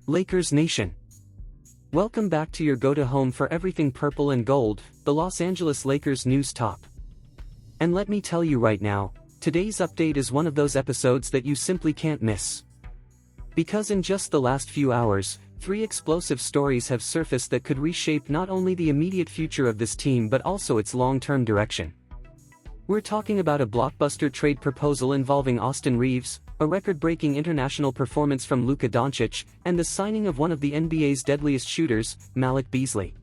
Lakers Nation. Welcome back to your go-to home for everything purple and gold, the Los Angeles Lakers News Top. And let me tell you right now, today's update is one of those episodes that you simply can't miss. Because in just the last few hours, 3 explosive stories have surfaced that could reshape not only the immediate future of this team but also its long-term direction. We're talking about a blockbuster trade proposal involving Austin Reaves, a record-breaking international performance from Luka Doncic, and the signing of one of the NBA's deadliest shooters, Deasley.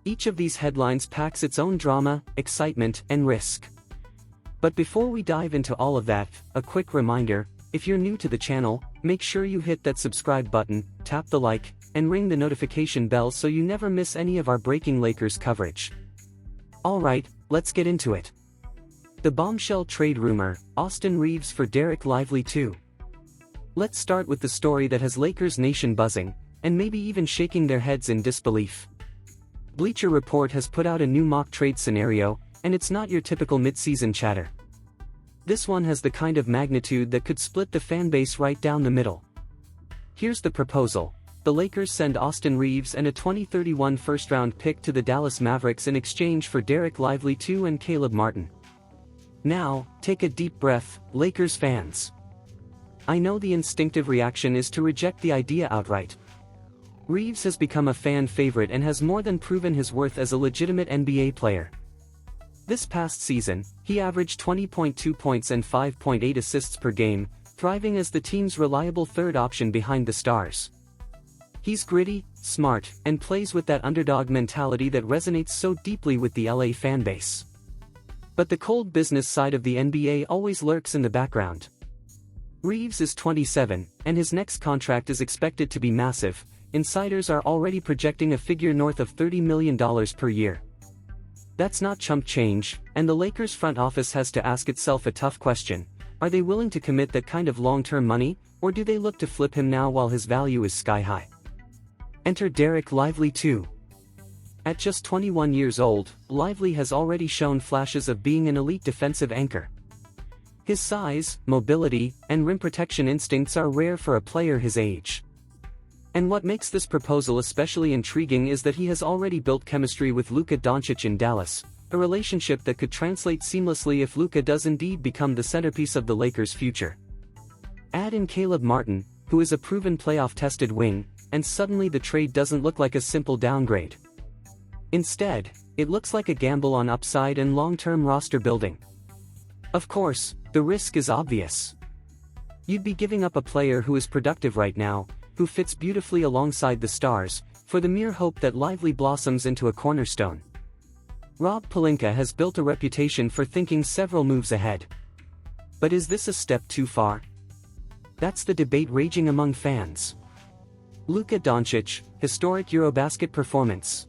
Each of these headlines packs its own drama, excitement, and risk. But before we dive into all of that, a quick reminder, if you're new to the channel, make sure you hit that subscribe button, tap the like, and ring the notification bell so you never miss any of our breaking Lakers coverage. Alright, let's get into it. The bombshell trade rumor, Austin Reaves for Dereck Lively 2. Let's start with the story that has Lakers Nation buzzing, and maybe even shaking their heads in disbelief. Bleacher Report has put out a new mock trade scenario, and it's not your typical mid-season chatter. This one has the kind of magnitude that could split the fanbase right down the middle. Here's the proposal. The Lakers send Austin Reaves and a 2031 first-round pick to the Dallas Mavericks in exchange for Dereck Lively 2 and Caleb Martin. Now, take a deep breath, Lakers fans. I know the instinctive reaction is to reject the idea outright. Reaves has become a fan favorite and has more than proven his worth as a legitimate NBA player. This past season, he averaged 20.2 points and 5.8 assists per game, thriving as the team's reliable third option behind the stars. He's gritty, smart, and plays with that underdog mentality that resonates so deeply with the LA fanbase. But the cold business side of the NBA always lurks in the background. Reaves is 27, and his next contract is expected to be massive. Insiders are already projecting a figure north of $30 million per year. That's not chump change, and the Lakers front office has to ask itself a tough question. Are they willing to commit that kind of long-term money, or do they look to flip him now while his value is sky-high? Enter Dereck Lively 2. At just 21 years old, Lively has already shown flashes of being an elite defensive anchor. His size, mobility, and rim protection instincts are rare for a player his age. And what makes this proposal especially intriguing is that he has already built chemistry with Luka Doncic in Dallas, a relationship that could translate seamlessly if Luka does indeed become the centerpiece of the Lakers' future. Add in Caleb Martin, who is a proven playoff-tested wing, and suddenly the trade doesn't look like a simple downgrade. Instead, it looks like a gamble on upside and long-term roster building. Of course, the risk is obvious. You'd be giving up a player who is productive right now, who fits beautifully alongside the stars, for the mere hope that Lively blossoms into a cornerstone. Rob Pelinka has built a reputation for thinking several moves ahead. But is this a step too far? That's the debate raging among fans. Luka Doncic, historic Eurobasket performance.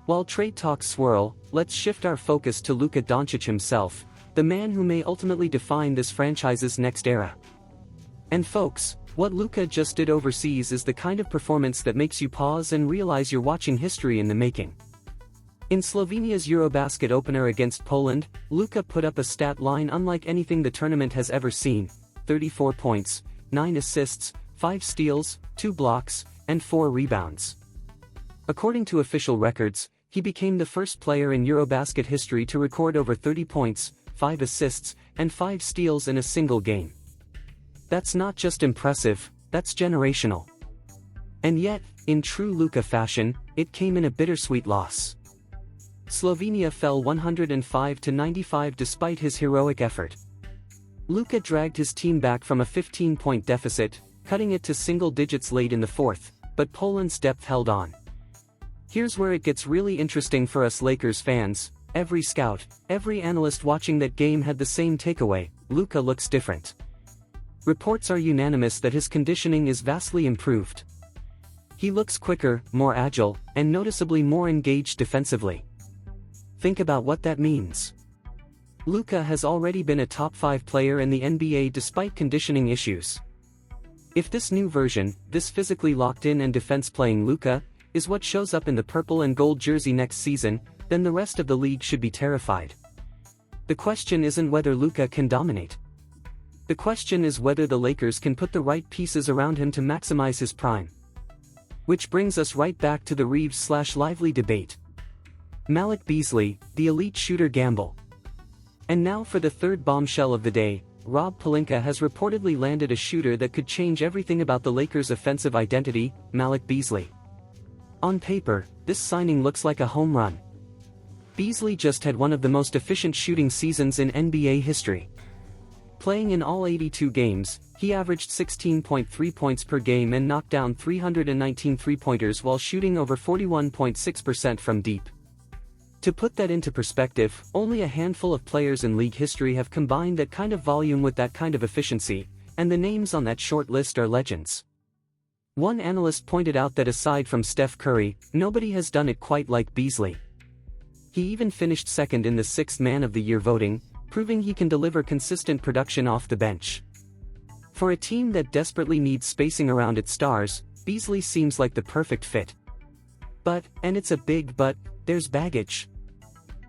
While trade talks swirl, let's shift our focus to Luka Doncic himself, the man who may ultimately define this franchise's next era. And folks, what Luka just did overseas is the kind of performance that makes you pause and realize you're watching history in the making. In Slovenia's Eurobasket opener against Poland, Luka put up a stat line unlike anything the tournament has ever seen: 34 points, 9 assists, 5 steals, 2 blocks, and 4 rebounds. According to official records, he became the first player in Eurobasket history to record over 30 points, 5 assists, and 5 steals in a single game. That's not just impressive, that's generational. And yet, in true Luka fashion, it came in a bittersweet loss. Slovenia fell 105-95 despite his heroic effort. Luka dragged his team back from a 15-point deficit, cutting it to single digits late in the fourth, but Poland's depth held on. Here's where it gets really interesting for us Lakers fans. Every scout, every analyst watching that game had the same takeaway: Luka looks different. Reports are unanimous that his conditioning is vastly improved. He looks quicker, more agile, and noticeably more engaged defensively. Think about what that means. Luka has already been a top 5 player in the NBA despite conditioning issues. If this new version, this physically locked in and defense-playing Luka, is what shows up in the purple and gold jersey next season, then the rest of the league should be terrified. The question isn't whether Luka can dominate. The question is whether the Lakers can put the right pieces around him to maximize his prime. Which brings us right back to the Reeves/Lively debate. Malik Beasley, the elite shooter gamble. And now for the third bombshell of the day, Rob Pelinka has reportedly landed a shooter that could change everything about the Lakers' offensive identity, Malik Beasley. On paper, this signing looks like a home run. Beasley just had one of the most efficient shooting seasons in NBA history. Playing in all 82 games, he averaged 16.3 points per game and knocked down 319 three-pointers while shooting over 41.6% from deep. To put that into perspective, only a handful of players in league history have combined that kind of volume with that kind of efficiency, and the names on that short list are legends. One analyst pointed out that aside from Steph Curry, nobody has done it quite like Beasley. He even finished second in the Sixth Man of the Year voting, proving he can deliver consistent production off the bench. For a team that desperately needs spacing around its stars, Beasley seems like the perfect fit. But, and it's a big but, there's baggage.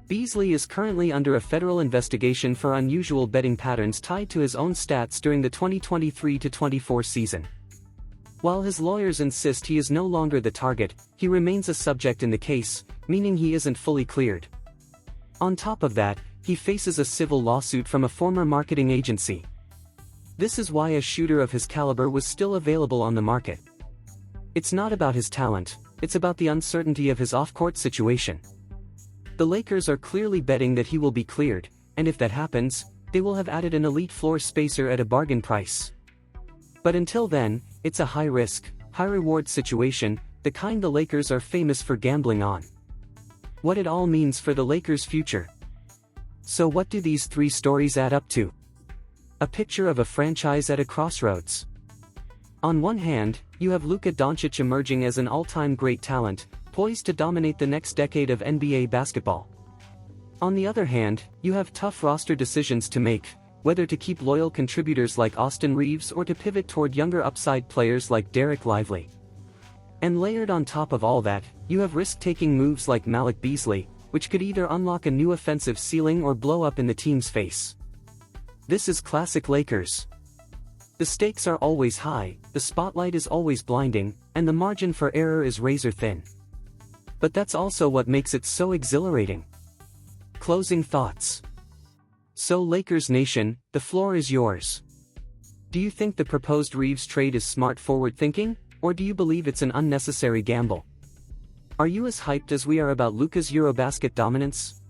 Beasley is currently under a federal investigation for unusual betting patterns tied to his own stats during the 2023-24 season. While his lawyers insist he is no longer the target, he remains a subject in the case, meaning he isn't fully cleared. On top of that, he faces a civil lawsuit from a former marketing agency. This is why a shooter of his caliber was still available on the market. It's not about his talent, it's about the uncertainty of his off-court situation. The Lakers are clearly betting that he will be cleared, and if that happens, they will have added an elite floor spacer at a bargain price. But until then, it's a high-risk, high-reward situation, the kind the Lakers are famous for gambling on. What it all means for the Lakers' future. So what do these three stories add up to? A picture of a franchise at a crossroads. On one hand, you have Luka Doncic emerging as an all-time great talent, poised to dominate the next decade of NBA basketball. On the other hand, you have tough roster decisions to make, whether to keep loyal contributors like Austin Reeves or to pivot toward younger upside players like Derek Lively. And layered on top of all that, you have risk-taking moves like Malik Beasley, which could either unlock a new offensive ceiling or blow up in the team's face. This is classic Lakers. The stakes are always high, the spotlight is always blinding, and the margin for error is razor thin. But that's also what makes it so exhilarating. Closing thoughts. So Lakers Nation, the floor is yours. Do you think the proposed Reeves trade is smart forward thinking, or do you believe it's an unnecessary gamble? Are you as hyped as we are about Luka's Eurobasket dominance?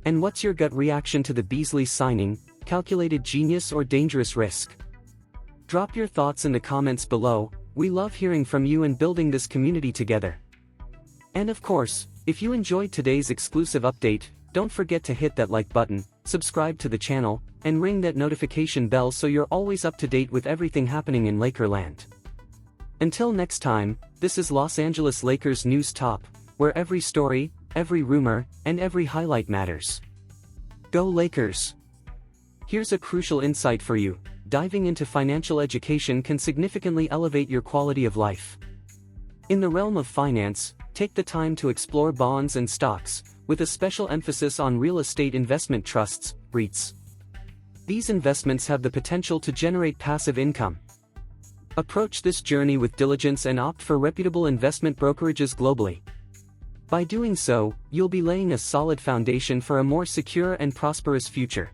And what's your gut reaction to the Beasley signing, calculated genius or dangerous risk? Drop your thoughts in the comments below, we love hearing from you and building this community together. And of course, if you enjoyed today's exclusive update, don't forget to hit that like button, subscribe to the channel, and ring that notification bell so you're always up to date with everything happening in Lakerland. Until next time, this is Los Angeles Lakers News Top, where every story, every rumor, and every highlight matters. Go Lakers! Here's a crucial insight for you: diving into financial education can significantly elevate your quality of life. In the realm of finance, take the time to explore bonds and stocks, with a special emphasis on real estate investment trusts, REITs. These investments have the potential to generate passive income. Approach this journey with diligence and opt for reputable investment brokerages globally. By doing so, you'll be laying a solid foundation for a more secure and prosperous future.